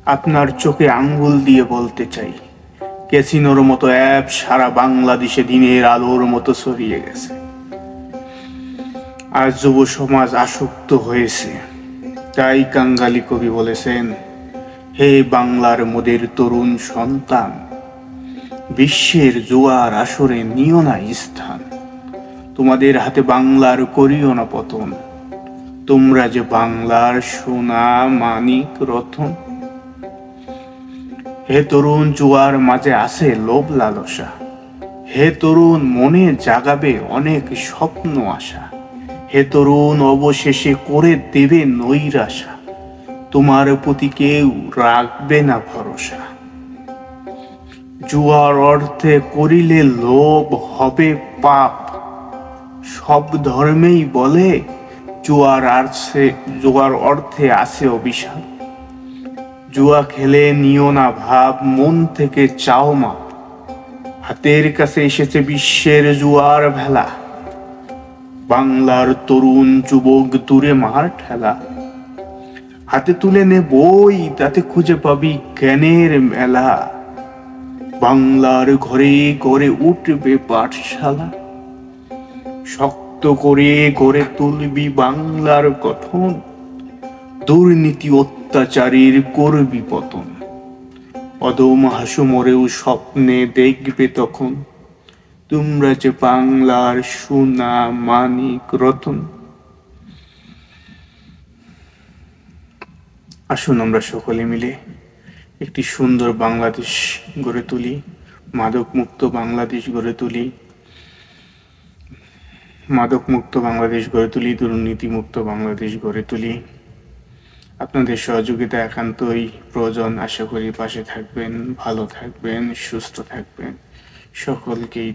আপনার চোখে আঙ্গুল দিয়ে বলতে চাই, ক্যাসিনোর মতো অ্যাপ সারা বাংলাদেশে দিনের আলোর মতো ছড়িয়ে গেছে। আর যুব সমাজ আসক্ত হয়েছে। তাই কাঙ্গালি কবি বলেছেন, হে বাংলার মোদের তরুণ সন্তান, বিশ্বের জোয়ার আসরে নিও না স্থান। তোমাদের হাতে বাংলার করিও না পতন, তোমরা যে বাংলার সোনা মানিক রতন। হে তরুণ, জোয়ার মাঝে আছে লোভ লালসা। হে তরুণ, মনে জাগাবে অনেক স্বপ্ন আশা। হে তরুণ, অবশেষে করে দেবে নৈরাশা। তোমার প্রতি কেউ রাখবে না ভরসা। জুয়ার অর্থে করিলে লোভ হবে পাপ। সব ধর্মেই বলে জুয়ার অর্থে আছে অভিশাপ। জুয়া খেলে নিও না ভাব, মন থেকে চাও মা। হাতের কাছে এসেছে বিশ্বের জুয়ার ভেলা। বাংলার তরুণ যুবক দূরে মার ঠেলা। হাতে তুলে নে বই, তাতে খুঁজে পাবি জ্ঞানের মেলা। বাংলার ঘরে গড়ে উঠবে পাঠশালা। শক্ত করে গড়ে তুলবি বাংলার গঠন। দুর্নীতি অত্যাচারীর করবি পতন। অদম হাসুমরেও স্বপ্নে দেখবে তখন, তোমরা যে বাংলার সোনা মানিক রতন। আসুন আমরা সকলে মিলে একটি সুন্দর বাংলাদেশ গড়ে তুলি, মাদক মুক্ত বাংলাদেশ গড়ে তুলি, দুর্নীতি মুক্ত বাংলাদেশ গড়ে তুলি। আপনাদের সহযোগিতা একান্তই প্রয়োজন। আশা করি পাশে থাকবেন, ভালো থাকবেন, সুস্থ থাকবেন। সকলকেই